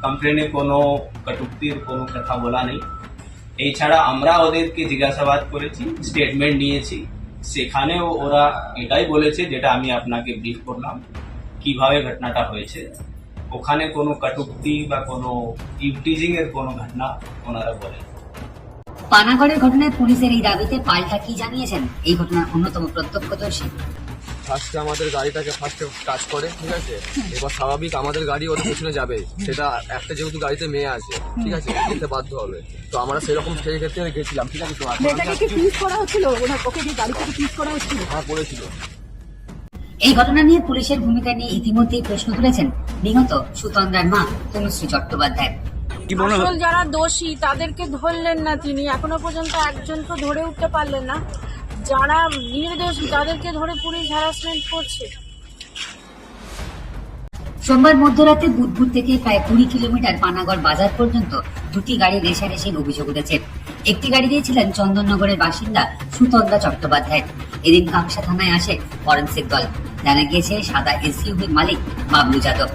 কমপ্লেনে কোনো কটূক্তির কোনো কথা বলা নেই। এছাড়া আমরা ওদেরকে জিজ্ঞাসাবাদ করেছি, স্টেটমেন্ট নিয়েছি, সেখানেও ওরা এটাই বলেছে যেটা আমি আপনাকে ব্রিফ করলাম কিভাবে ঘটনাটা হয়েছে। ওখানে কোনো কটূক্তি বা কোনো ইভটিজিং এর কোনো ঘটনা ওনারা বলেন। পানাগড়ের ঘটনায় পুলিশের এই দাবিতে পাল্টা কি জানিয়েছেন এই ঘটনার অন্যতম প্রত্যক্ষদর্শী? ফার্স্টে আমাদের গাড়িটাকে টাচ করে, ঠিক আছে, এবার স্বাভাবিক আমাদের গাড়ি ওর পেছনে যাবে, সেটা একটা যেহেতু গাড়িতে মেয়ে আছে, ঠিক আছে, যেতে বাধ্য হবে। তো আমরা সেরকম সেই ক্ষেত্রে গেছিলাম, ঠিক আছে। তো হ্যাঁ, করেছিল। এই ঘটনা নিয়ে পুলিশের ভূমিকা নিয়ে ইতিমধ্যেই প্রশ্ন তুলেছেন নিহত সুতন্দ্রার মা তনুশ্রী চট্টোপাধ্যায়। আসল যারা দোষী তাদেরকে ধরলেন না তিনি, এখনো পর্যন্ত একজনকে ধরে উঠতে পারলেন না। যারা নির্দোষী তাদেরকে ধরে পুলিশ হ্যারাসমেন্ট করছে। সোমবার মধ্যরাতে বুধপুর থেকে প্রায় 20 কিলোমিটার পানাগড় বাজার পর্যন্ত দুটি গাড়ি রেষারেষির অভিযোগ উঠেছে। একটি গাড়িতে ছিলেন চন্দননগরের বাসিন্দা সুতন্দ্রা চট্টোপাধ্যায়। এদিন কাংসা থানায় আসে ফরেন্সিক দল। জানা গিয়েছে সাদা এসইউভির মালিক বাবলু যাদব।